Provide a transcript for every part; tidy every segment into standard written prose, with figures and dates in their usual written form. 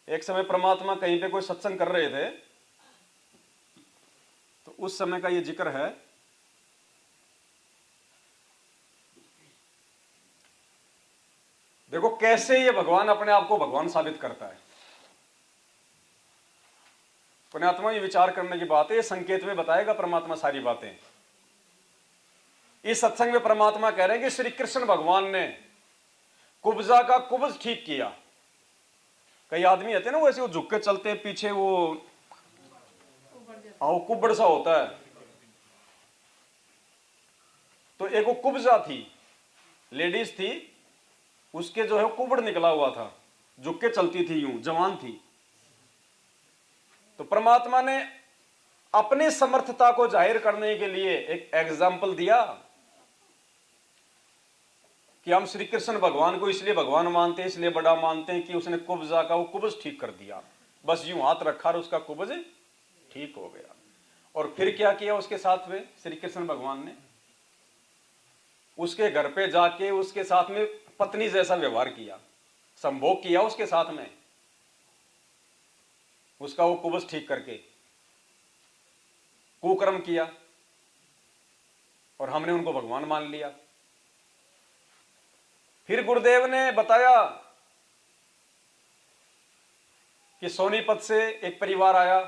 एक समय परमात्मा कहीं पे कोई सत्संग कर रहे थे, तो उस समय का ये जिक्र है। देखो कैसे ये भगवान अपने आप को भगवान साबित करता है। पुण्यात्मा, ये विचार करने की बात है, ये संकेत में बताएगा परमात्मा सारी बातें। इस सत्संग में परमात्मा कह रहे हैं कि श्री कृष्ण भगवान ने कुब्जा का कुब्ज ठीक किया। कई आदमी होते हैं ना, वो ऐसे वो झुक के चलते हैं, पीछे वो कुब्बड़ सा होता है। तो एक वो कुब्जा थी, लेडीज थी, उसके जो है कुब्बड़ निकला हुआ था, झुक के चलती थी, यूं जवान थी। तो परमात्मा ने अपनी समर्थता को जाहिर करने के लिए एक एग्जाम्पल दिया कि हम श्री कृष्ण भगवान को इसलिए भगवान मानते हैं, इसलिए बड़ा मानते हैं कि उसने कुब्जा का वो कुब्ज ठीक कर दिया। बस यूं हाथ रखा और उसका कुब्ज ठीक हो गया। और फिर क्या किया उसके साथ में श्री कृष्ण भगवान ने? उसके घर पे जाके उसके साथ में पत्नी जैसा व्यवहार किया, संभोग किया उसके साथ में, उसका वो कुब्ज ठीक करके कुकर्म किया, और हमने उनको भगवान मान लिया। फिर गुरुदेव ने बताया कि सोनीपत से एक परिवार आया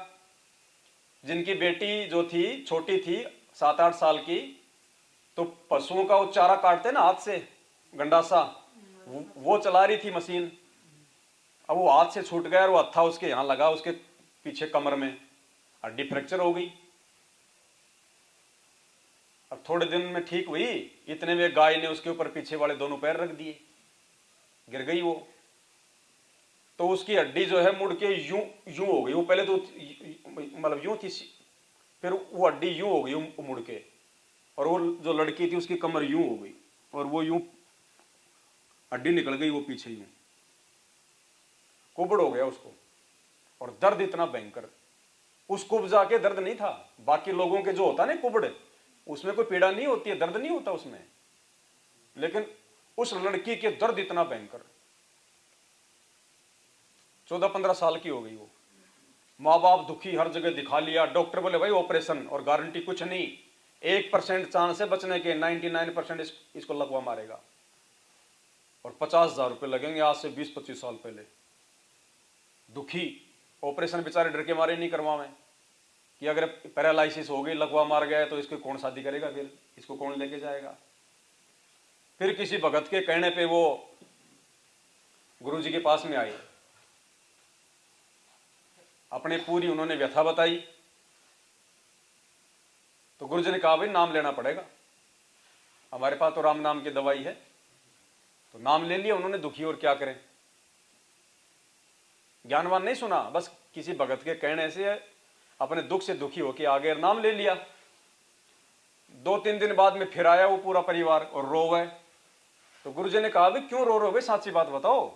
जिनकी बेटी जो थी छोटी थी, 7-8 साल की। तो पशुओं का वो चारा काटते ना हाथ से, गंडासा, वो चला रही थी मशीन। अब वो हाथ से छूट गया और वो हत्था उसके यहां लगा, उसके पीछे कमर में हड्डी फ्रैक्चर हो गई। अब थोड़े दिन में ठीक हुई, इतने में गाय ने उसके ऊपर पीछे वाले दोनों पैर रख दिए, गिर गई वो। तो उसकी हड्डी जो है मुड़ के यूं यूं हो गई। वो पहले तो मतलब यूं थी, फिर वो हड्डी यूं हो गई मुड़ के, और वो जो लड़की थी उसकी कमर यूं हो गई, और वो यूं हड्डी निकल गई वो पीछे यूं, कुबड़ हो गया उसको। और दर्द इतना भयंकर, उस कुब्जा के दर्द नहीं था। बाकी लोगों के जो होता है ना कुबड़, उसमें कोई पीड़ा नहीं होती है, दर्द नहीं होता उसमें, लेकिन उस लड़की के दर्द इतना भयंकर। 14-15 साल की हो गई वो। माँ बाप दुखी, हर जगह दिखा लिया, डॉक्टर बोले भाई ऑपरेशन, और गारंटी कुछ नहीं, 1% चांस है बचने के, 99% इसको लगवा मारेगा, और 50,000 रुपये लगेंगे आज से 20-25 साल पहले। दुखी, ऑपरेशन बेचारे डर के मारे नहीं करवावे कि अगर पैरालाइसिस हो गई, लगवा मार गया तो इसको कौन शादी करेगा, फिर इसको कौन लेके जाएगा। फिर किसी भगत के कहने पे वो गुरुजी के पास में आई, अपने पूरी उन्होंने व्यथा बताई। तो गुरुजी ने कहा भाई नाम लेना पड़ेगा, हमारे पास तो राम नाम की दवाई है। तो नाम ले लिया उन्होंने, दुखी और क्या करें, ज्ञानवान नहीं सुना, बस किसी भगत के कहने से अपने दुख से दुखी होकर आगे नाम ले लिया। 2-3 दिन बाद में फिर आया वो पूरा परिवार और रो गए। तो गुरुजी ने कहा भाई क्यों रो रहे हो भाई, साची बात बताओ,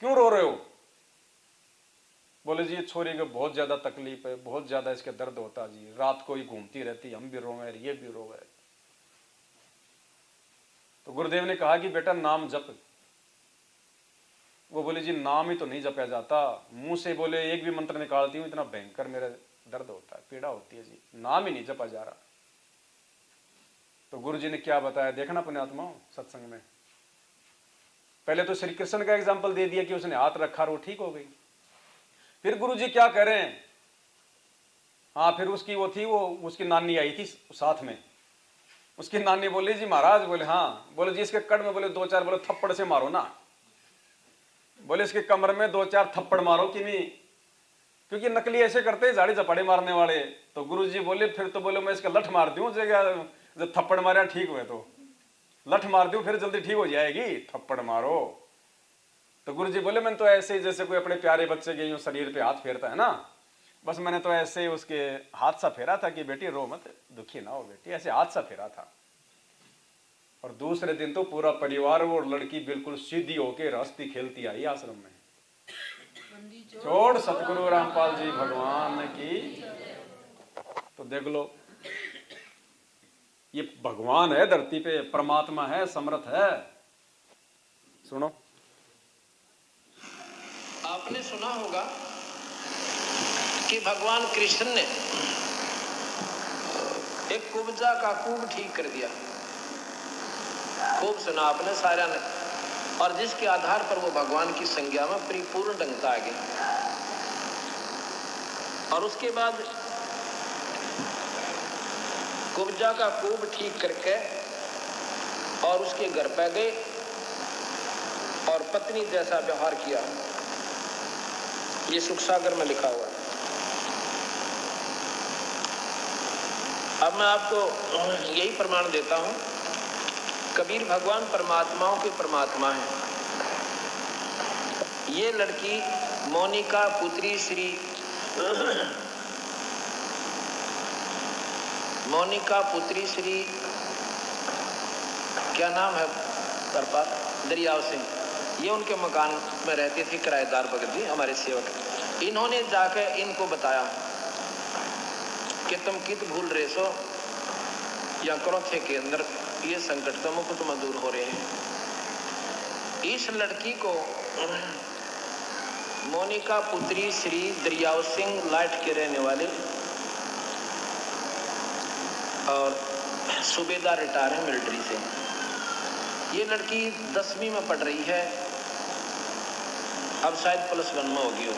क्यों रो रहे हो? बोले जी ये छोरी को बहुत ज्यादा तकलीफ है, बहुत ज्यादा इसके दर्द होता जी, रात को ही घूमती रहती, हम भी रो गए, ये भी रो गए। तो गुरुदेव ने कहा कि बेटा नाम जप। वो बोले जी नाम ही तो नहीं जपया जाता, मुंह से बोले एक भी मंत्र निकालती हूं इतना भयंकर मेरा दर्द होता है, पीड़ा होती है जी, नाम ही नहीं जपा जा रहा। तो गुरुजी ने क्या बताया देखना पुण्यात्माओं सत्संग में। पहले तो श्री कृष्ण का एग्जाम्पल दे दिया कि उसने हाथ रखा और वो ठीक हो गई। फिर गुरुजी क्या कह रहे हैं, हाँ फिर उसकी वो थी, वो उसकी नानी आई थी साथ में। उसकी नानी बोली जी महाराज, बोले हाँ, बोले जी इसके कड़ में बोले 2-4 बोले थप्पड़ से मारो ना, बोले इसके कमर में 2-4 थप्पड़ मारो कि नहीं, क्योंकि नकली ऐसे करते हैं झाड़ी झपाड़े मारने वाले। तो गुरुजी बोले फिर तो बोले मैं इसका लठ मार दूं, जब थप्पड़ मारे ठीक हुए तो लठ मार दूं फिर जल्दी ठीक हो जाएगी, थप्पड़ मारो। तो गुरुजी बोले मैंने तो ऐसे ही जैसे कोई अपने प्यारे बच्चे के यूं शरीर पे हाथ फेरता है ना, बस मैंने तो ऐसे उसके हाथ सा फेरा था कि बेटी रो मत, दुखी ना हो बेटी, ऐसे हाथ सा फेरा था। और दूसरे दिन तो पूरा परिवार और लड़की बिल्कुल सीधी होके हंसती खेलती आई आश्रम में। छोड़ सतगुरु रामपाल जी भगवान की। तो देख लो ये भगवान है धरती पे, परमात्मा है, समर्थ है। सुनो, आपने सुना सुना होगा कि भगवान कृष्ण ने एक कुब्जा का कूब ठीक कर दिया। खूब सुना आपने सारा ने, और जिसके आधार पर वो भगवान की संज्ञा में परिपूर्ण ढंगता आ गया। और उसके बाद कुब्जा का कूब ठीक करके और उसके घर पे गए और पत्नी जैसा व्यवहार किया। ये सुख सागर में लिखा हुआ है। अब मैं आपको यही प्रमाण देता हूं, कबीर भगवान परमात्माओं के परमात्मा हैं। ये लड़की मोनिका पुत्री श्री मोनिका पुत्री श्री क्या नाम है पर दरियाव सिंह, ये उनके मकान में रहते थे, किराएदार भगत जी हमारे सेवक। इन्होंने जाकर इनको बताया कि तुम कित भूल रहे सो, या क्रोथे के अंदर ये संकट तो मुकुट में दूर हो रहे हैं। इस लड़की को मोनिका पुत्री श्री दरियाव सिंह लाइट के रहने वाले और सूबेदार रिटायर है मिलिट्री से। ये लड़की 10वीं में पढ़ रही है, अब शायद +1 में होगी हो।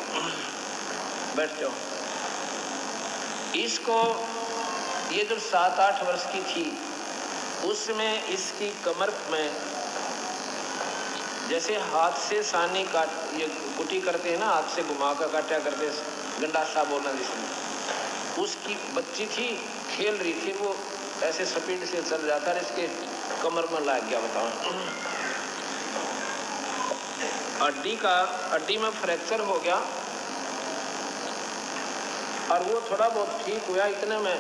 बैठ जाओ। इसको ये जब 7-8 वर्ष की थी उसमें इसकी कमर में जैसे हाथ से सानी काट, ये कुटी करते हैं ना, हाथ से घुमा कर काटा करते, गंडासा बोलना जिसमें, उसकी बच्ची थी, खेल रही थी, वो ऐसे स्पीड से चल जाता है, इसके कमर में लग गया। बताओ, हड्डी में फ्रैक्चर हो गया और वो थोड़ा बहुत ठीक हुआ। इतने में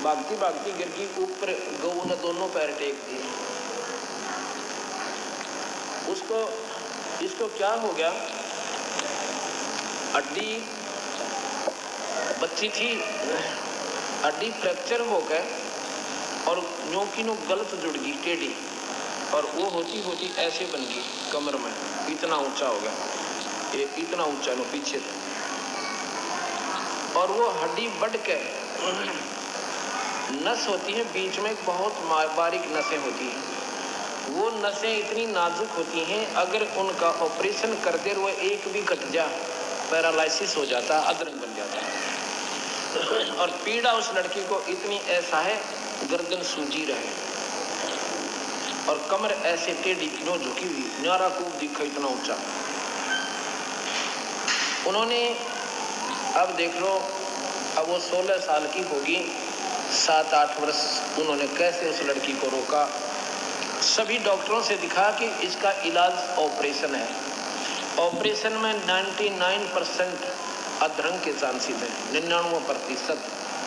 भागती भागती गिर गई ऊपर, गऊ ने दोनों पैर टेक दिए उसको। इसको क्या हो गया, हड्डी बच्ची थी, हड्डी फ्रैक्चर हो गए और न्यों नो गलत जुड़ गई टेढ़ी, और वो होती होती ऐसे बन गई कमर में, इतना ऊंचा हो गया, ये इतना ऊंचा नो पीछे था। और वो हड्डी बढ़ के नस होती है बीच में, बहुत बारीक नसें होती हैं। वो नसें इतनी नाजुक होती हैं, अगर उनका ऑपरेशन करते हुए एक भी कट जा, पैरालिसिस हो जाता, अदरक बन जाता। और पीड़ा उस लड़की को इतनी ऐसा है, गर्दन सूजी रहे और कमर ऐसे टेढ़ी नो झुकी हुई, न्यारा कूब दिखा इतना ऊंचा। उन्होंने, अब देख लो, अब वो 16 साल की होगी, 7-8 वर्ष उन्होंने कैसे उस लड़की को रोका। सभी डॉक्टरों से दिखा कि इसका इलाज ऑपरेशन है। ऑपरेशन में 99% अधरंग के चांसेस हैं, 99%,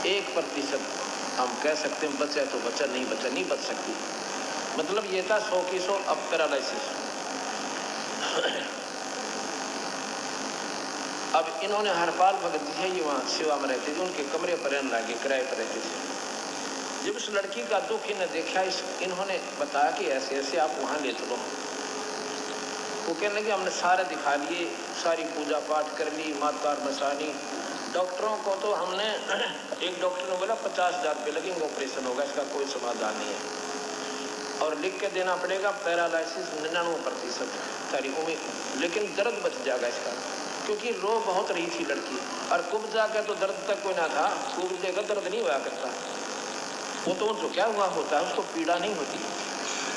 1% हम कह सकते हैं बचा तो बचा, नहीं बचा नहीं बच सकती। मतलब ये था 100 की 100 अब पैरालिसिस। अब इन्होंने हरपाल भगत जी है, ये वहाँ सेवा में रहते थे, उनके कमरे पर रहने लगे, किराए पर रहते थे। जब उस लड़की का दुख इन्हें देखा, इन्होंने बताया कि ऐसे ऐसे आप वहाँ ले चलो। वो कहने लगे हमने सारे दिखा लिए, सारी पूजा पाठ कर ली, मातार मसानी। डॉक्टरों को तो हमने, एक डॉक्टर ने बोला 50,000 रुपये लगेंगे, ऑपरेशन होगा, इसका कोई समाधान नहीं है, और लिख के देना पड़ेगा पैरालिसिस 99% सारी उम्मीद, लेकिन दर्द बच जाएगा इसका, क्योंकि रो बहुत रही थी लड़की। और कुब्जा का तो दर्द तक कोई ना था, कुब्जे का दर्द नहीं हुआ करता, वो तो झुका हुआ होता है, उसको पीड़ा नहीं होती।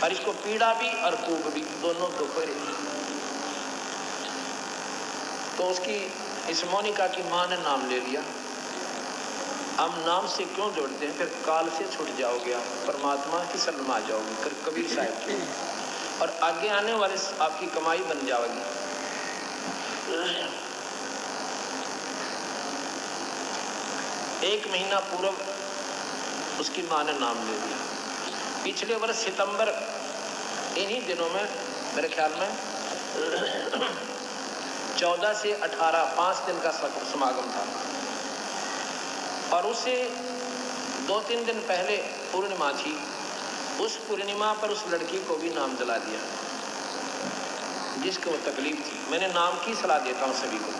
और इसको पीड़ा भी और कूब भी दोनों दुख रही। तो उसकी, इस मोनिका की माँ ने नाम ले लिया। हम नाम से क्यों जोड़ते हैं, फिर काल से छूट जाओगे, आप परमात्मा की शरण में आ जाओगे, कबीर साहब की, और आगे आने वाले आपकी कमाई बन जाएगी। 1 महीना पूर्व उसकी माँ ने नाम ले लिया। पिछले वर्ष सितंबर इन्हीं दिनों में, मेरे ख्याल में 14 से 18, 5 दिन का समागम था, और उससे 2-3 दिन पहले पूर्णिमा थी। उस पूर्णिमा पर उस लड़की को भी नाम दिला दिया। जिसको वो तकलीफ थी। मैंने नाम की सलाह देता हूँ सभी को।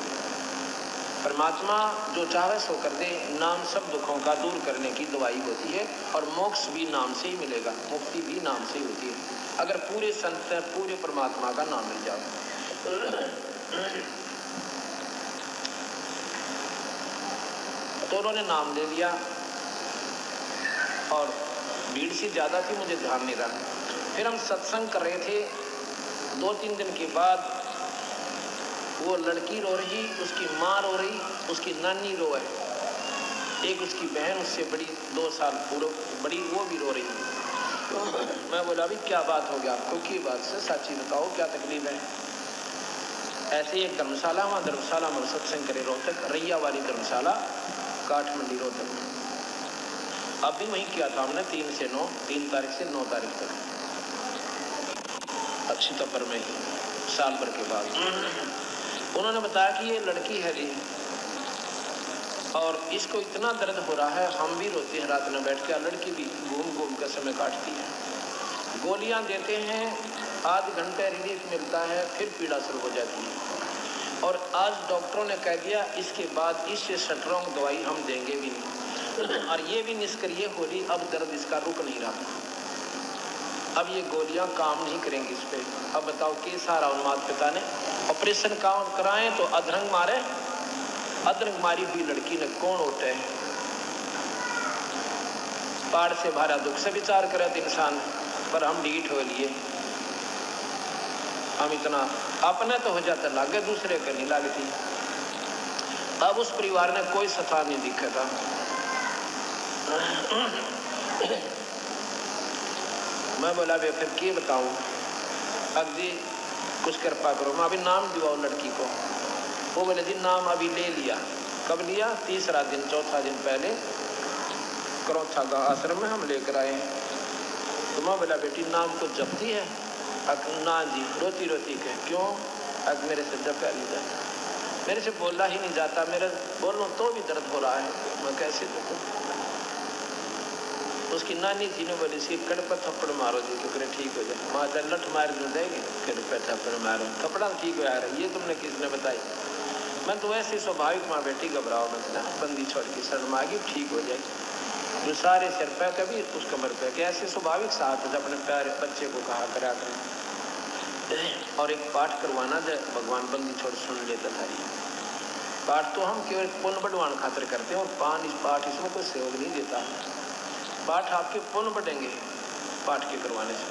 परमात्मा जो चाहे सो कर दे। नाम सब दुखों का दूर करने की दवाई होती है और मोक्ष भी नाम से ही मिलेगा, मुक्ति भी नाम से ही होती है। अगर पूरे संत पूरे परमात्मा का नाम मिल जाओ। तो उन्होंने नाम ले लिया और भीड़ सी ज़्यादा थी, मुझे ध्यान नहीं रहा। फिर हम सत्संग कर रहे थे। 2-3 दिन के बाद वो लड़की रो रही, उसकी माँ रो रही, उसकी नानी रोए, एक उसकी बहन उससे बड़ी 2 साल पूर्व बड़ी, वो भी रो रही। तो मैं बोला अभी क्या बात हो गया आपको, की बात से साची बताओ क्या तकलीफ है। ऐसे एक धर्मशाला, वहाँ धर्मशाला में सत्संग करे रोहतक, रैया वाली धर्मशाला, काठमंडी रोहतक में। अब भी वहीं किया था हमने 3 से 9, 3 तारीख से 9 तारीख तक, सितंबर में ही, साल भर के बाद। उन्होंने बताया कि ये लड़की है जी और इसको इतना दर्द हो रहा है, हम भी रोते हैं रात में बैठ के, लड़की भी घूम घूम कर समय काटती है। गोलियां देते हैं, आध घंटे रिलीफ मिलता है, फिर पीड़ा शुरू हो जाती है। और आज डॉक्टरों ने कह दिया इसके बाद इससे स्ट्रॉन्ग दवाई हम देंगे भी नहीं। और ये भी निष्क्रिय हो रही, अब दर्द इसका रुक नहीं रहा, अब ये गोलियां काम नहीं करेंगी इस पे। अब बताओ के सारा उन्माद पिता ने ऑपरेशन काम कराएं तो अधरंग मारे, अधरंग मारी हुई लड़की ने कौन उठे। पाड़ से भारा दुख से विचार करे तो इंसान, पर हम डीठ हो लिए, हम इतना अपने तो हो जाता लागे, दूसरे के नहीं लगती। अब उस परिवार ने कोई सफा नहीं दिखा था। मैं बोला बे फिर क्या बताऊं, अब जी कुछ कृपा करो, मैं अभी नाम दिवाओ लड़की को। वो बोले जी नाम अभी ले लिया। कब लिया? 3रा दिन, 4था दिन पहले करौथा गाँव आश्रम में हम लेकर आए। तो मैं बोला बेटी नाम को जपती है? ना जी, रोती रोती कहे क्यों? अब मेरे से जपा नहीं जाता, मेरे से बोला ही नहीं जाता, मेरे बोलूं तो भी दर्द हो रहा है, मैं कैसे देखूं। उसकी नानी थी ने बोली सी कड़ पर थप्पड़ मारो जी तो ठीक हो जाए। माँ लठ मार दे देगी, कड़ पर थप्पड़ मारो, थप्पड़ा ठीक हो यार, ये तुमने किसने बताई? मैं तो ऐसे स्वाभाविक माँ बेटी घबराओ मत, बंदी छोड़ के शरण मांगी ठीक हो जाएगी। जो सारे सिर पे कभी उस कमर पे के, ऐसे स्वाभाविक साथ जब अपने प्यारे बच्चे को कहा करा करें। और एक पाठ करवाना जय भगवान बंदी छोड़ सुन लेता था। ये पाठ तो हम केवल पुण्य बढ़वान खातिर करते हैं और पाठ इसमें कोई सहयोग नहीं देता। पाठ आपके पुण्य बढ़ेंगे पाठ के करवाने से।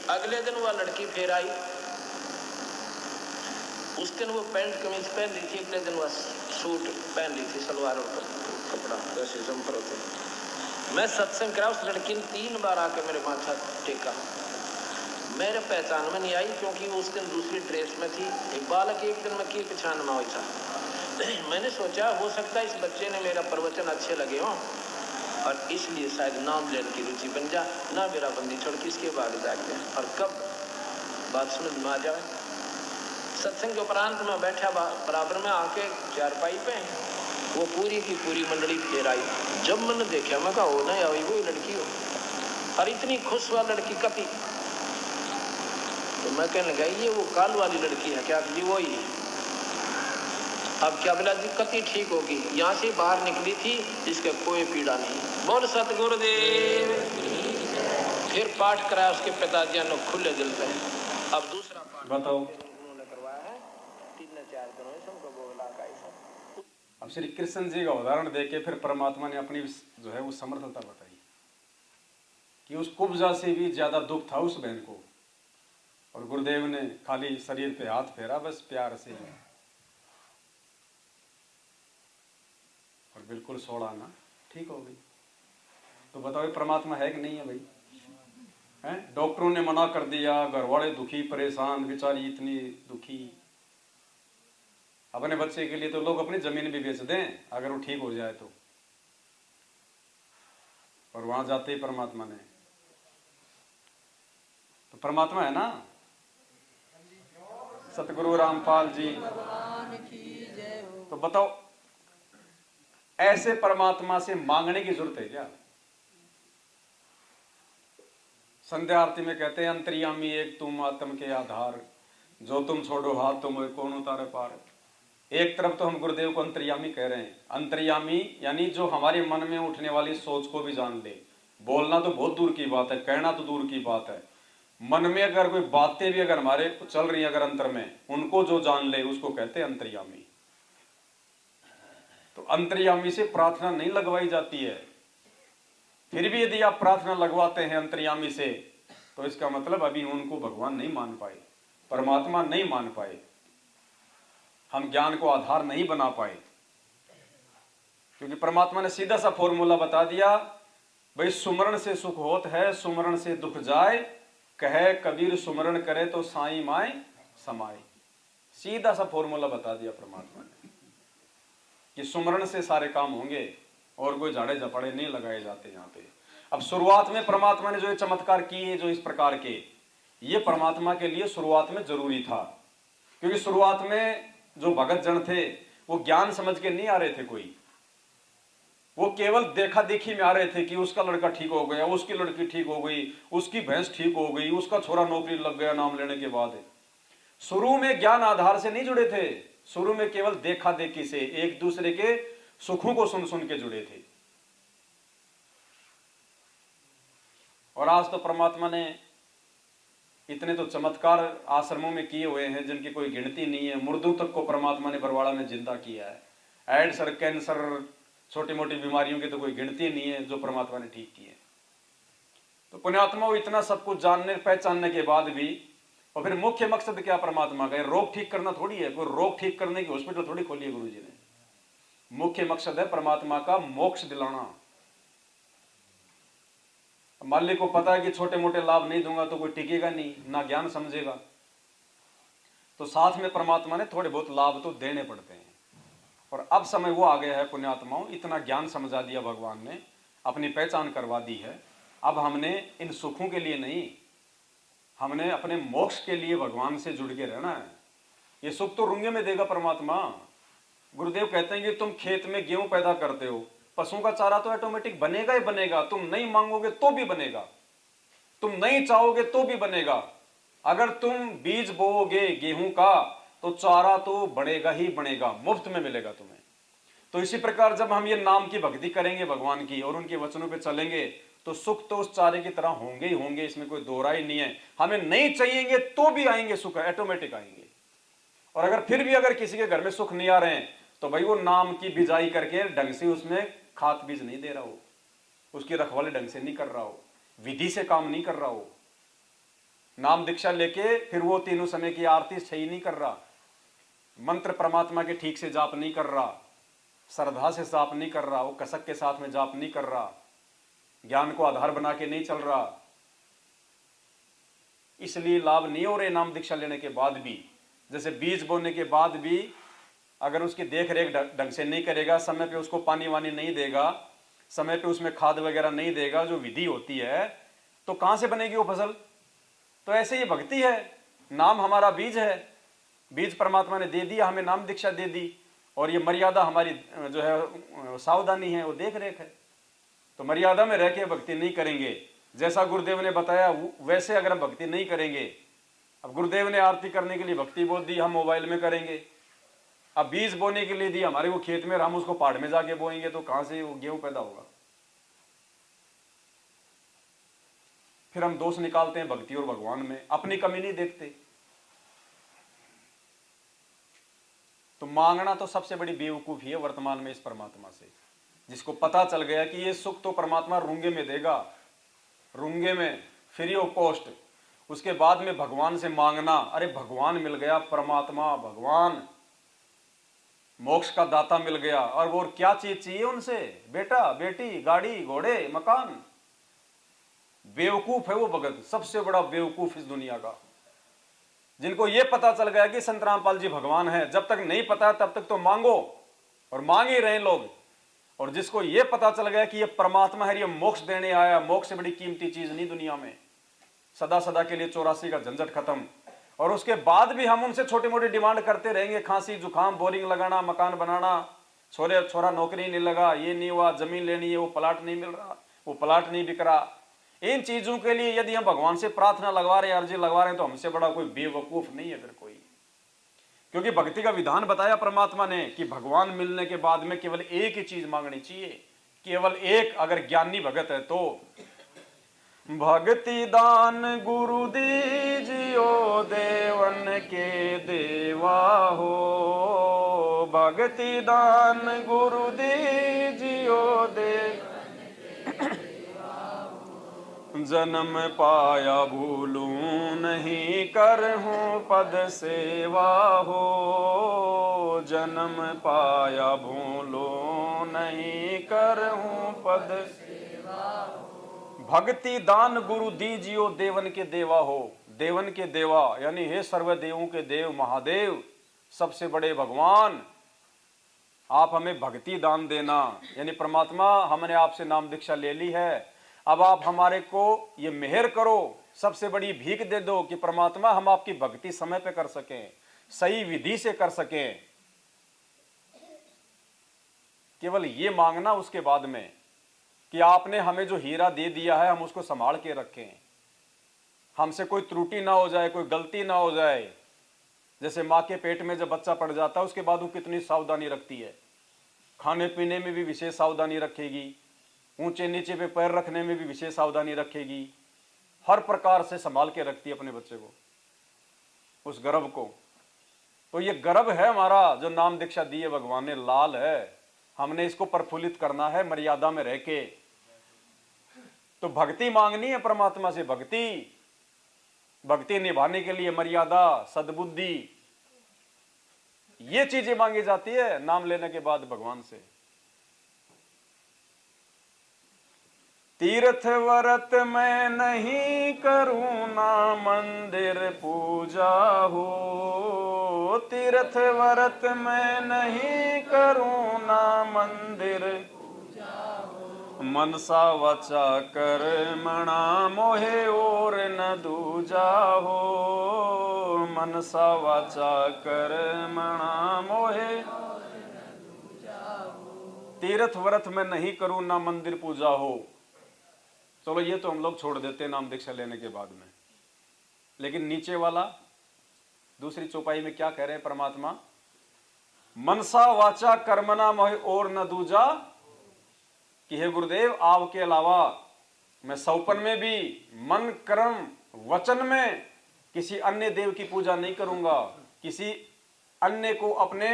अगले दिन वह लड़की फिर आई, उस दिन वो पैंट कमीज पहन ली थी, अगले दिन वह सूट पहन ली थी, सलवार और कपड़ा जैसे जम्पर होते। मैं सत्संग करा, उस लड़की ने 3 बार आके मेरे माथा टेका। मेरे पहचान में नहीं आई क्योंकि उस दिन दूसरी ड्रेस में थी। एक बालक एक दिन में की पहचान में हुई था। मैंने सोचा हो सकता है इस बच्चे ने मेरा प्रवचन अच्छे लगे हो और इसलिए शायद नाम लेने की रुचि बन जा, ना मेरा बंदी छोड़ किसके बाद जाके। और कब बात समझ में आ जाए, सत्संग के उपरांत में बैठा बराबर में आके चारपाई पे, वो पूरी की पूरी मंडली फेर आई। जब मैंने देखा मैं कहा हो ना या वही लड़की हो, और इतनी खुश हुआ लड़की कति। तो मैं कहने लगा ये वो काल वाली लड़की है क्या? जी वो ही। अब क्या बोला जी कति ठीक होगी, यहाँ से बाहर निकली थी, इसका कोई पीड़ा नहीं। बोल सतगुरुदेव। फिर पाठ कराया उसके पिताजी ने खुले दिल पे। अब दूसरा पाठ बताओ, उन्होंने करवाया है 3-4 दिनों से हमको बोला का ऐसा। अब श्री कृष्ण जी का उदाहरण देके फिर परमात्मा ने अपनी जो है वो समर्थता बताई कि उस कुब्जा से भी ज्यादा दुख था उस बहन को, और गुरुदेव ने खाली शरीर पे हाथ फेरा बस प्यार से, और बिल्कुल सोड़ा ना, ठीक हो गई। तो बताओ परमात्मा है कि नहीं है भाई? हैं? डॉक्टरों ने मना कर दिया, घर वाले दुखी परेशान, बेचारी इतनी दुखी। अपने बच्चे के लिए तो लोग अपनी जमीन भी बेच दें अगर वो ठीक हो जाए तो, और वहां जाते ही परमात्मा ने, तो परमात्मा है ना। सतगुरु रामपाल जी, तो बताओ ऐसे परमात्मा से मांगने की जरूरत है क्या? संध्या आरती में कहते हैं अंतर्यामी एक तुम आत्म के आधार, जो तुम छोड़ो हाथ तुम कौन उतारे पार। एक तरफ तो हम गुरुदेव को अंतर्यामी कह रहे हैं। अंतर्यामी यानी जो हमारे मन में उठने वाली सोच को भी जान ले। बोलना तो बहुत दूर की बात है, कहना तो दूर की बात है, मन में अगर कोई बातें भी अगर हमारे चल रही है अगर अंतर में, उनको जो जान ले उसको कहते हैं अंतर्यामी। तो अंतर्यामी से प्रार्थना नहीं लगवाई जाती है। फिर भी यदि आप प्रार्थना लगवाते हैं अंतर्यामी से, तो इसका मतलब अभी उनको भगवान नहीं मान पाए, परमात्मा नहीं मान पाए, हम ज्ञान को आधार नहीं बना पाए। क्योंकि परमात्मा ने सीधा सा फॉर्मूला बता दिया, भाई सुमरण से सुख होत है, सुमरण से दुख जाए, कहे कबीर सुमरण करे तो साईं माए समाए। सीधा सा फॉर्मूला बता दिया परमात्मा ने कि सुमरण से सारे काम होंगे और कोई झाड़े झपड़े नहीं लगाए जाते यहाँ पे। अब शुरुआत में परमात्मा ने जो ये चमत्कार किए जो इस प्रकार के, ये परमात्मा के लिए शुरुआत में जरूरी था। क्योंकि शुरुआत में जो भगत जन थे वो ज्ञान समझ के नहीं आ रहे थे, कोई वो केवल देखा देखी में आ रहे थे कि उसका लड़का ठीक हो गया, उसकी लड़की ठीक हो गई, उसकी भैंस ठीक हो गई, उसका छोरा नौकरी लग गया नाम लेने के बाद। शुरू में ज्ञान आधार से नहीं जुड़े थे, शुरू में केवल देखा देखी से एक दूसरे के सुखों को सुन सुन के जुड़े थे। और आज तो परमात्मा ने इतने तो चमत्कार आश्रमों में किए हुए हैं जिनकी कोई गिनती नहीं है। मुर्दों तक को परमात्मा ने बरवाड़ा में जिंदा किया है। एड्स, कैंसर, छोटी मोटी बीमारियों की तो कोई गिनती नहीं है जो परमात्मा ने ठीक किए। तो पुण्यात्मा इतना सब कुछ जानने पहचानने के बाद भी, और फिर मुख्य मकसद क्या परमात्मा का? रोग ठीक करना थोड़ी है, कोई रोग ठीक करने की हॉस्पिटल थोड़ी खोली है गुरु जी ने। मुख्य मकसद है परमात्मा का मोक्ष दिलाना। मालिक को पता है कि छोटे मोटे लाभ नहीं दूंगा तो कोई टिकेगा नहीं, ना ज्ञान समझेगा, तो साथ में परमात्मा ने थोड़े बहुत लाभ तो देने पड़ते हैं। और अब समय वो आ गया है पुण्यात्माओं, इतना ज्ञान समझा दिया भगवान ने, अपनी पहचान करवा दी है। अब हमने इन सुखों के लिए नहीं, हमने अपने मोक्ष के लिए भगवान से जुड़ के रहना है। ये सुख तो रूंगे में देगा परमात्मा। गुरुदेव कहते हैं कि तुम खेत में गेहूं पैदा करते हो, पशुओं का चारा तो ऑटोमेटिक बनेगा ही बनेगा, तुम नहीं मांगोगे तो भी बनेगा, तुम नहीं चाहोगे तो भी बनेगा। अगर तुम बीज बोओगे गेहूं का तो चारा तो बढ़ेगा ही बढ़ेगा, मुफ्त में मिलेगा तुम्हें। तो इसी प्रकार जब हम ये नाम की भक्ति करेंगे भगवान की और उनके वचनों पे चलेंगे तो सुख तो उस चारे की तरह होंगे ही होंगे, इसमें कोई दो राय नहीं है। हमें नहीं चाहिएंगे तो भी आएंगे सुख, ऑटोमेटिक आएंगे। और अगर फिर भी अगर किसी के घर में सुख नहीं आ रहे हैं तो भाई वो नाम की बिजाई करके ढंग से उसमें खाद बीज नहीं दे रहा हो, उसकी रखवाली ढंग से नहीं कर रहा हो, विधि से काम नहीं कर रहा हो, नाम दीक्षा लेके फिर वो तीनों समय की आरती सही नहीं कर रहा, मंत्र परमात्मा के ठीक से जाप नहीं कर रहा, श्रद्धा से जाप नहीं कर रहा, वो कसक के साथ में जाप नहीं कर रहा, ज्ञान को आधार बना के नहीं चल रहा, इसलिए लाभ नहीं हो रहे नाम दीक्षा लेने के बाद भी। जैसे बीज बोने के बाद भी अगर उसकी देख रेख ढंग से नहीं करेगा, समय पे उसको पानी वानी नहीं देगा, समय पे उसमें खाद वगैरह नहीं देगा, जो विधि होती है, तो कहां से बनेगी वो फसल? तो ऐसे ही भक्ति है, नाम हमारा बीज है, बीज परमात्मा ने दे दिया, हमें नाम दीक्षा दे दी, और ये मर्यादा हमारी जो है सावधानी है, वो देख रेख है। तो मर्यादा में रह के भक्ति नहीं करेंगे, जैसा गुरुदेव ने बताया वैसे अगर हम भक्ति नहीं करेंगे, अब गुरुदेव ने आरती करने के लिए भक्ति बोल दी, हम मोबाइल में करेंगे। अब बीज बोने के लिए दी हमारे को खेत में, हम उसको पहाड़ में जाके बोएंगे तो कहां से वो गेहूं पैदा होगा? फिर हम दोष निकालते हैं भक्ति और भगवान में, अपनी कमी नहीं देखते। तो मांगना तो सबसे बड़ी बेवकूफी है वर्तमान में इस परमात्मा से, जिसको पता चल गया कि ये सुख तो परमात्मा रूंगे में देगा, रूंगे में फ्री ऑफ कॉस्ट। उसके बाद में भगवान से मांगना, अरे भगवान मिल गया, परमात्मा भगवान मोक्ष का दाता मिल गया, और वो क्या चीज चाहिए उनसे? बेटा बेटी, गाड़ी घोड़े मकान। बेवकूफ है वो भगत, सबसे बड़ा बेवकूफ इस दुनिया का, जिनको ये पता चल गया कि संत रामपाल जी भगवान है। जब तक नहीं पता तब तक तो मांगो, और मांग ही रहे लोग। और जिसको ये पता चल गया कि ये परमात्मा है, ये मोक्ष देने आया, मोक्ष से बड़ी कीमती चीज नहीं दुनिया में, सदा सदा के लिए 84 का झंझट खत्म। और उसके बाद भी हम उनसे छोटी मोटी डिमांड करते रहेंगे, खांसी जुकाम, बोरिंग लगाना, मकान बनाना, छोरा नौकरी नहीं लगा, ये नहीं हुआ, जमीन लेनी है, वो प्लाट नहीं मिल रहा, वो प्लाट नहीं बिक रहा, इन चीजों के लिए यदि हम भगवान से प्रार्थना लगवा रहे हैं, अर्जी लगवा रहे हैं, तो हमसे बड़ा कोई बेवकूफ नहीं है फिर कोई। क्योंकि भक्ति का विधान बताया परमात्मा ने कि भगवान मिलने के बाद में केवल एक ही चीज मांगनी चाहिए, केवल एक, अगर ज्ञानी भगत है तो। भक्ति दान गुरु दीजियो देवन के देवा हो, भक्ति दान गुरु दीजियो देव जन्म पाया भूलूं नहीं करहूं पद सेवा हो, जन्म पाया भूलूं नहीं करहूं पद सेवा हो। भक्ति दान गुरु दीजियो देवन के देवा हो, देवन के देवा यानी हे सर्वदेवों के देव महादेव, सबसे बड़े भगवान, आप हमें भक्ति दान देना। यानी परमात्मा हमने आपसे नाम दीक्षा ले ली है, अब आप हमारे को ये मेहर करो, सबसे बड़ी भीख दे दो कि परमात्मा हम आपकी भक्ति समय पे कर सकें, सही विधि से कर सकें। केवल ये मांगना उसके बाद में कि आपने हमें जो हीरा दे दिया है हम उसको संभाल के रखें, हमसे कोई त्रुटि ना हो जाए, कोई गलती ना हो जाए। जैसे माँ के पेट में जब बच्चा पड़ जाता है उसके बाद वो कितनी सावधानी रखती है, खाने पीने में भी विशेष सावधानी रखेगी, ऊंचे नीचे पे पैर रखने में भी विशेष सावधानी रखेगी, हर प्रकार से संभाल के रखती है अपने बच्चे को, उस गर्भ को। तो ये गर्भ है हमारा जो नाम दीक्षा दी है भगवान ने, लाल है, हमने इसको प्रफुल्लित करना है मर्यादा में रह के। तो भक्ति मांगनी है परमात्मा से, भक्ति भक्ति निभाने के लिए मर्यादा, सद्बुद्धि, ये चीजें मांगी जाती है नाम लेने के बाद भगवान से। तीर्थ व्रत मैं नहीं करूं ना मंदिर पूजा हो, तीर्थ व्रत मैं नहीं करूं ना मंदिर पूजा हो, मनसा वाचा कर्मणा मोहे और न दूजा हो, मनसा वाचा कर्मणा मोहे। तीर्थ व्रत मैं नहीं करूं ना मंदिर पूजा हो, चलो ये तो हम लोग छोड़ देते हैं नाम दीक्षा लेने के बाद में। लेकिन नीचे वाला दूसरी चौपाई में क्या कह रहे हैं परमात्मा, मनसा वाचा कर्मणा मोहि और न दूजा, कि हे गुरुदेव आपके अलावा मैं सौपन में भी, मन कर्म वचन में किसी अन्य देव की पूजा नहीं करूंगा, किसी अन्य को अपने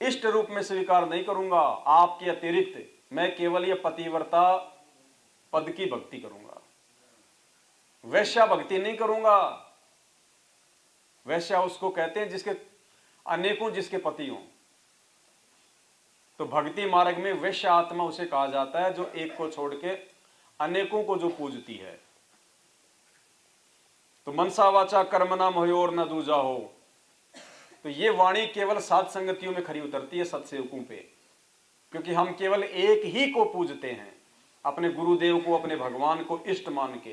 इष्ट रूप में स्वीकार नहीं करूंगा। आपके अतिरिक्त मैं केवल ये पतिव्रता पद की भक्ति करूंगा, वैश्या भक्ति नहीं करूंगा। वैश्या उसको कहते हैं जिसके अनेकों जिसके पति हों। तो भक्ति मार्ग में वैश्य आत्मा उसे कहा जाता है जो एक को छोड़ के अनेकों को जो पूजती है। तो मनसा वाचा कर्मणा मोहि और न दूजा हो, तो ये वाणी केवल साध संगतियों में खरी उतरती है, सत्सेवकों पे, क्योंकि हम केवल एक ही को पूजते हैं, अपने गुरुदेव को, अपने भगवान को इष्ट मान के।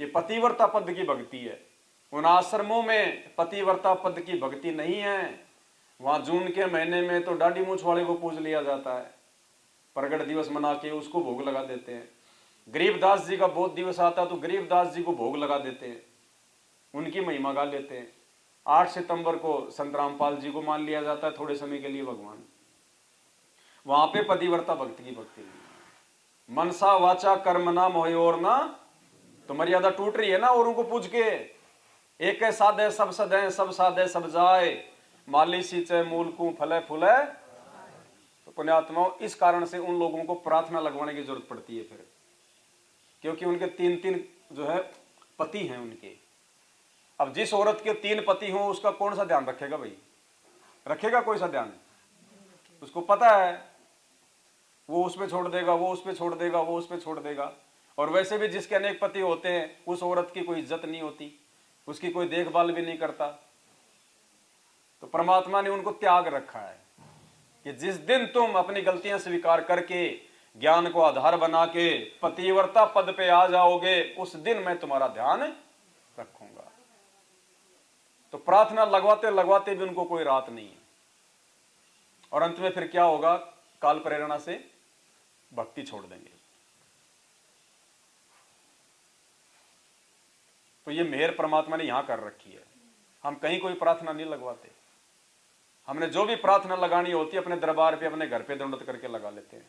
ये पतिव्रता पद की भक्ति है। उन आश्रमों में पतिव्रता पद की भक्ति नहीं है। वहां जून के महीने में तो दाढ़ी मूछ वाले को पूज लिया जाता है, प्रगट दिवस मना के उसको भोग लगा देते हैं। गरीबदास जी का बोध दिवस आता तो गरीबदास जी को भोग लगा देते हैं, उनकी महिमा गा लेते हैं। 8 सितंबर को संत रामपाल जी को मान लिया जाता है थोड़े समय के लिए भगवान। वहां पे पतिव्रता भक्ति की भक्ति नहीं। मनसा वाचा कर्मणा मोहि और ना, तो मर्यादा टूट रही है ना औरों को पूज के। एक है साधे सब सदे, सब साधे सब जाए, माली सींचे मूल को फले फूले। तो पुण्यात्माओं, इस कारण से उन लोगों को प्रार्थना लगवाने की जरूरत पड़ती है फिर, क्योंकि उनके 3 जो है पति हैं उनके। अब जिस औरत के 3 पति हों उसका कौन सा ध्यान रखेगा भाई? रखेगा कोई सा ध्यान? उसको पता है वो उस पे छोड़ देगा, वो उस पे छोड़ देगा, वो उस पे छोड़ देगा। और वैसे भी जिसके अनेक पति होते हैं उस औरत की कोई इज्जत नहीं होती, उसकी कोई देखभाल भी नहीं करता। तो परमात्मा ने उनको त्याग रखा है कि जिस दिन तुम अपनी गलतियां स्वीकार करके ज्ञान को आधार बना के पतिव्रता पद पे आ जाओगे, उस दिन मैं तुम्हारा ध्यान रखूंगा। तो प्रार्थना लगवाते लगवाते भी उनको कोई रात नहीं है। और अंत में फिर क्या होगा? काल प्रेरणा से भक्ति छोड़ देंगे। तो ये मेहर परमात्मा ने यहां कर रखी है। हम कहीं कोई प्रार्थना नहीं लगवाते। हमने जो भी प्रार्थना लगानी होती है अपने दरबार पे, अपने घर पे दंडवत करके लगा लेते हैं।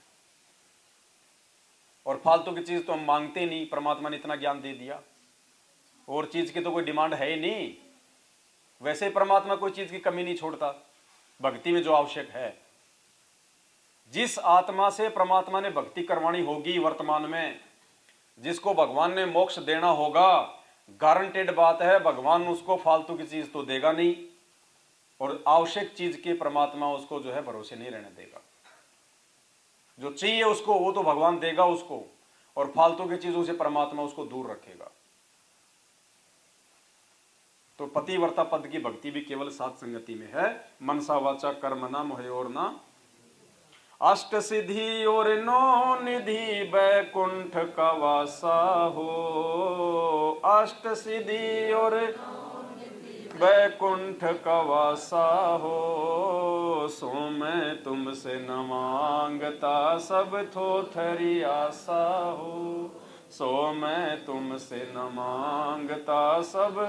और फालतू की चीज तो हम मांगते नहीं, परमात्मा ने इतना ज्ञान दे दिया, और चीज की तो कोई डिमांड है ही नहीं। वैसे ही परमात्मा कोई चीज की कमी नहीं छोड़ता भक्ति में जो आवश्यक है। जिस आत्मा से परमात्मा ने भक्ति करवानी होगी वर्तमान में, जिसको भगवान ने मोक्ष देना होगा, गारंटेड बात है भगवान उसको फालतू की चीज तो देगा नहीं, और आवश्यक चीज के परमात्मा उसको जो है भरोसे नहीं रहने देगा। जो चाहिए उसको वो तो भगवान देगा उसको, और फालतू की चीजों से परमात्मा उसको दूर रखेगा। तो पतिव्रता पद की भक्ति भी केवल सात संगति में है। मनसा वाचा कर्मणा मोहयोर्ना अष्ट सिद्धि और नौ निधि बैकुंठ का वासा हो। अष्ट सिद्धि और बैकुंठ का वासा हो, सो मैं तुमसे न मांगता सब थोथरी आशा हो। सो मैं तुमसे न मांगता सब।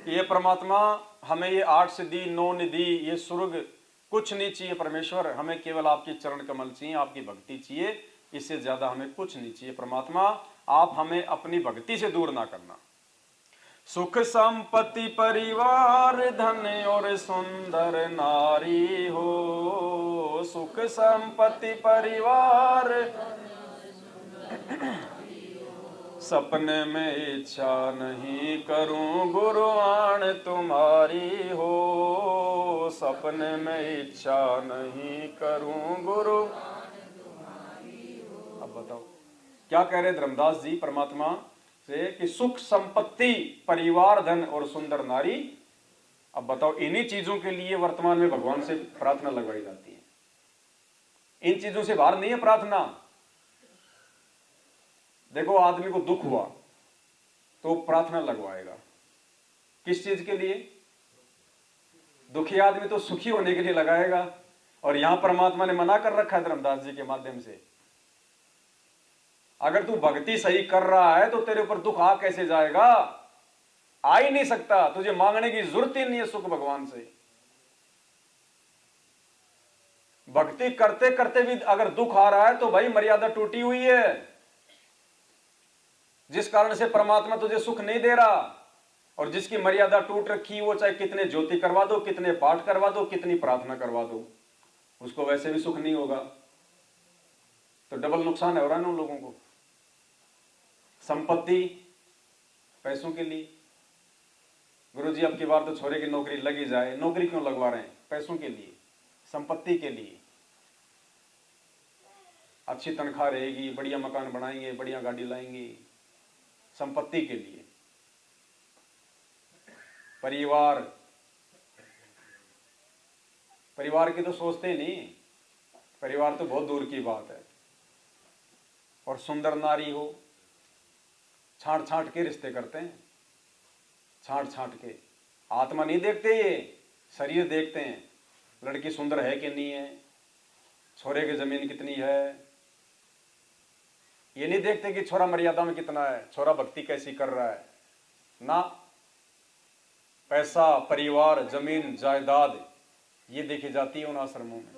ये परमात्मा हमें ये आठ सिद्धि नौ निधि ये स्वर्ग कुछ नहीं चाहिए परमेश्वर, हमें केवल आपके चरण कमल चाहिए, आपकी भक्ति चाहिए, इससे ज्यादा हमें कुछ नहीं चाहिए। परमात्मा आप हमें अपनी भक्ति से दूर ना करना। सुख संपत्ति परिवार धन और सुंदर नारी हो। सुख संपत्ति परिवार सपने में इच्छा नहीं करूं गुरुआन तुम्हारी हो। सपने में इच्छा नहीं करूं गुरु। अब बताओ क्या कह रहे धर्मदास जी परमात्मा से कि सुख संपत्ति परिवार धन और सुंदर नारी। अब बताओ इन्हीं चीजों के लिए वर्तमान में भगवान से प्रार्थना लगवाई जाती है। इन चीजों से बाहर नहीं है प्रार्थना। देखो आदमी को दुख हुआ तो प्रार्थना लगवाएगा, किस चीज के लिए? दुखी आदमी तो सुखी होने के लिए लगाएगा। और यहां परमात्मा ने मना कर रखा है धर्मदास जी के माध्यम से, अगर तू भक्ति सही कर रहा है तो तेरे ऊपर दुख आ कैसे जाएगा? आ ही नहीं सकता, तुझे मांगने की जरूरत ही नहीं है सुख भगवान से। भक्ति करते करते भी अगर दुख आ रहा है तो भाई मर्यादा टूटी हुई है, जिस कारण से परमात्मा तुझे सुख नहीं दे रहा। और जिसकी मर्यादा टूट रखी वो चाहे कितने ज्योति करवा दो, कितने पाठ करवा दो, कितनी प्रार्थना करवा दो, उसको वैसे भी सुख नहीं होगा। तो डबल नुकसान है हो रहा है ना उन लोगों को। संपत्ति पैसों के लिए, गुरुजी अब की बार तो छोरे की नौकरी लगी जाए। नौकरी क्यों लगवा रहे हैं? पैसों के लिए, संपत्ति के लिए। अच्छी तनख्वाह रहेगी, बढ़िया मकान बनाएंगे, बढ़िया गाड़ी लाएंगे, संपत्ति के लिए। परिवार की तो सोचते नहीं, परिवार तो बहुत दूर की बात है। और सुंदर नारी हो, छांट छांट के रिश्ते करते हैं, छांट छांट के। आत्मा नहीं देखते, ये शरीर देखते हैं, लड़की सुंदर है कि नहीं है, छोरे की जमीन कितनी है। ये नहीं देखते कि छोरा मर्यादा में कितना है, छोरा भक्ति कैसी कर रहा है ना। पैसा परिवार जमीन जायदाद ये देखी जाती है उन आश्रमों में।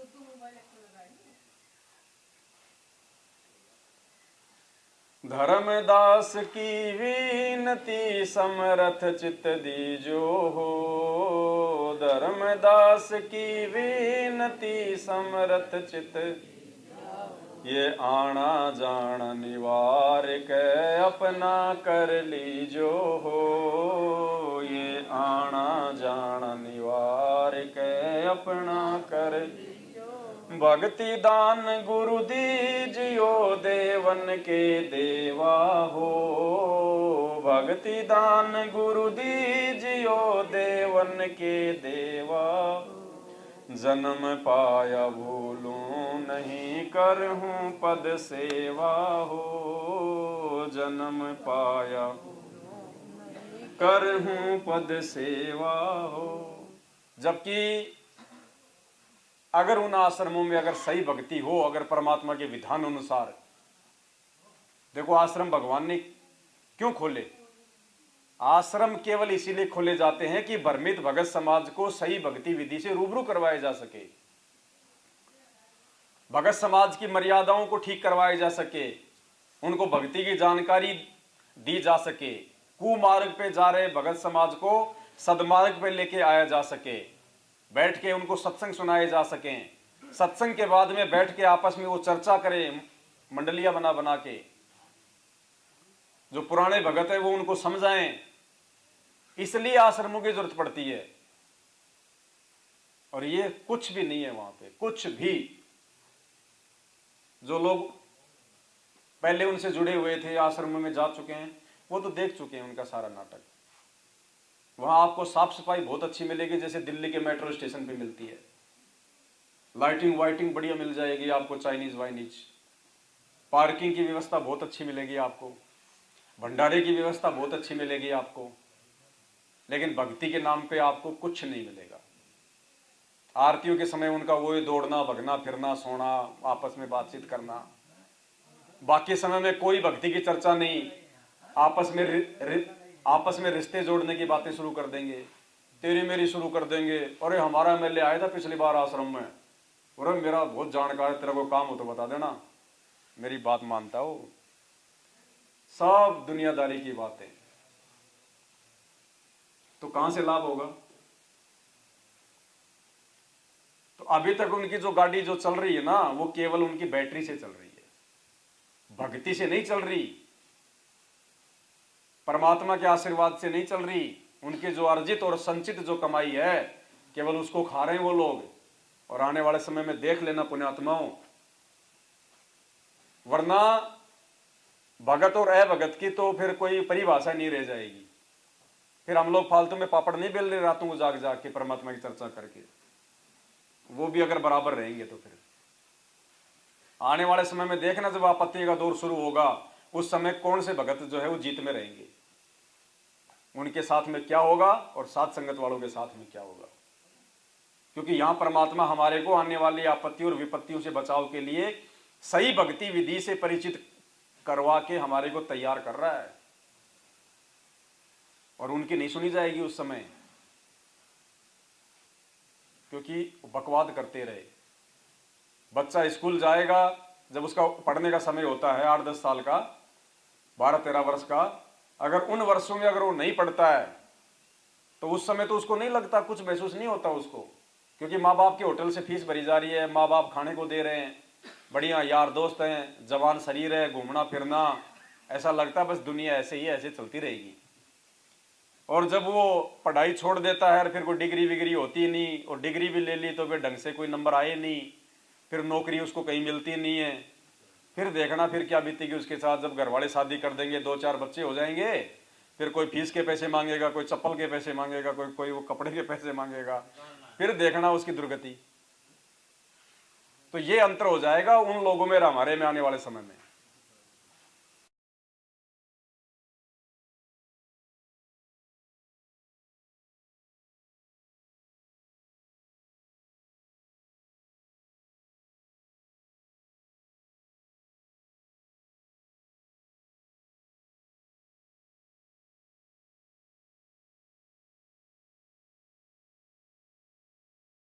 धर्मदास की विनती समरथ चित दीजो हो। धर्मदास की विनती समरथ चित, ये आना जाना निवार के अपना कर लीजो हो। ये आना जाना निवार के अपना कर। भक्ति दान गुरु दीजियो देवन के देवा हो। भक्ति दान गुरु दीजियो देवन के देवा। जन्म पाया भूलूं नहीं करहूं पद सेवा हो। जन्म पाया करहूं पद सेवा हो। जबकि अगर उन आश्रमों में अगर सही भक्ति हो, अगर परमात्मा के विधान अनुसार, देखो आश्रम भगवान ने क्यों खोले? आश्रम केवल इसीलिए खोले जाते हैं कि भ्रमित भगत समाज को सही भक्ति विधि से रूबरू करवाया जा सके, भगत समाज की मर्यादाओं को ठीक करवाया जा सके, उनको भक्ति की जानकारी दी जा सके, कुमार्ग पे जा रहे भगत समाज को सदमार्ग पे लेके आया जा सके, बैठ के उनको सत्संग सुनाए जा सकें, सत्संग के बाद में बैठ के आपस में वो चर्चा करें, मंडलियां बना बना के, जो पुराने भगत है वो उनको समझाएं। इसलिए आश्रमों की जरूरत पड़ती है। और ये कुछ भी नहीं है वहां पे, कुछ भी। जो लोग पहले उनसे जुड़े हुए थे, आश्रमों में जा चुके हैं, वो तो देख चुके हैं उनका सारा नाटक। वहां आपको साफ सफाई बहुत अच्छी मिलेगी, जैसे दिल्ली के मेट्रो स्टेशन पे मिलती है। लाइटिंग वाइटिंग बढ़िया मिल जाएगी आपको, चाइनीज वाइनीज। पार्किंग की व्यवस्था बहुत अच्छी मिलेगी आपको, भंडारे की व्यवस्था बहुत अच्छी मिलेगी आपको। लेकिन भक्ति के नाम पे आपको कुछ नहीं मिलेगा। आरतियों के समय उनका वही दौड़ना, भगना, फिरना, सोना, आपस में बातचीत करना। बाकी समय में कोई भक्ति की चर्चा नहीं। आपस में रिश्ते जोड़ने की बातें शुरू कर देंगे, तेरी मेरी शुरू कर देंगे। अरे हमारा एमएलए आया था पिछली बार आश्रम में, अरे मेरा बहुत जानकार है, तेरा को काम हो तो बता देना, मेरी बात मानता हो। सब दुनियादारी की बातें। तो कहां से लाभ होगा? तो अभी तक उनकी जो गाड़ी जो चल रही है ना, वो केवल उनकी बैटरी से चल रही है, भक्ति से नहीं चल रही, परमात्मा के आशीर्वाद से नहीं चल रही। उनके जो अर्जित और संचित जो कमाई है, केवल उसको खा रहे हैं वो लोग। और आने वाले समय में देख लेना पुण्यात्माओं, वरना भगत और अभगत की तो फिर कोई परिभाषा नहीं रह जाएगी। फिर हम लोग फालतू में पापड़ नहीं बेल रहे रातों को जाग जाग के परमात्मा की चर्चा करके, वो भी अगर बराबर रहेंगे तो फिर आने वाले समय में देखना, जब आपत्ति का दौर शुरू होगा, उस समय कौन से भगत जो है वो जीत में रहेंगे, उनके साथ में क्या होगा और साथ संगत वालों के साथ में क्या होगा। क्योंकि यहां परमात्मा हमारे को आने वाली आपत्ति और विपत्तियों से बचाव के लिए सही भक्ति विधि से परिचित करवा के हमारे को तैयार कर रहा है। और उनकी नहीं सुनी जाएगी उस समय, क्योंकि बकवाद करते रहे। बच्चा स्कूल जाएगा, जब उसका पढ़ने का समय होता है 8-10 साल का, 12-13 वर्ष का, अगर उन वर्षों में अगर वो नहीं पढ़ता है तो उस समय तो उसको नहीं लगता, कुछ महसूस नहीं होता उसको, क्योंकि माँ बाप के होटल से फीस भरी जा रही है, माँ बाप खाने को दे रहे हैं, बढ़िया यार दोस्त हैं, जवान शरीर है, घूमना फिरना, ऐसा लगता है बस दुनिया ऐसे ही ऐसे चलती रहेगी। और जब वो पढ़ाई छोड़ देता है, फिर कोई डिग्री विग्री होती नहीं, और डिग्री भी ले ली तो फिर ढंग से कोई नंबर आए नहीं, फिर नौकरी उसको कहीं मिलती नहीं है। फिर देखना फिर क्या बीतेगी उसके साथ, जब घर वाले शादी कर देंगे, 2-4 बच्चे हो जाएंगे, फिर कोई फीस के पैसे मांगेगा, कोई चप्पल के पैसे मांगेगा, कोई वो कपड़े के पैसे मांगेगा, फिर देखना उसकी दुर्गति। तो ये अंतर हो जाएगा उन लोगों में और हमारे में आने वाले समय में।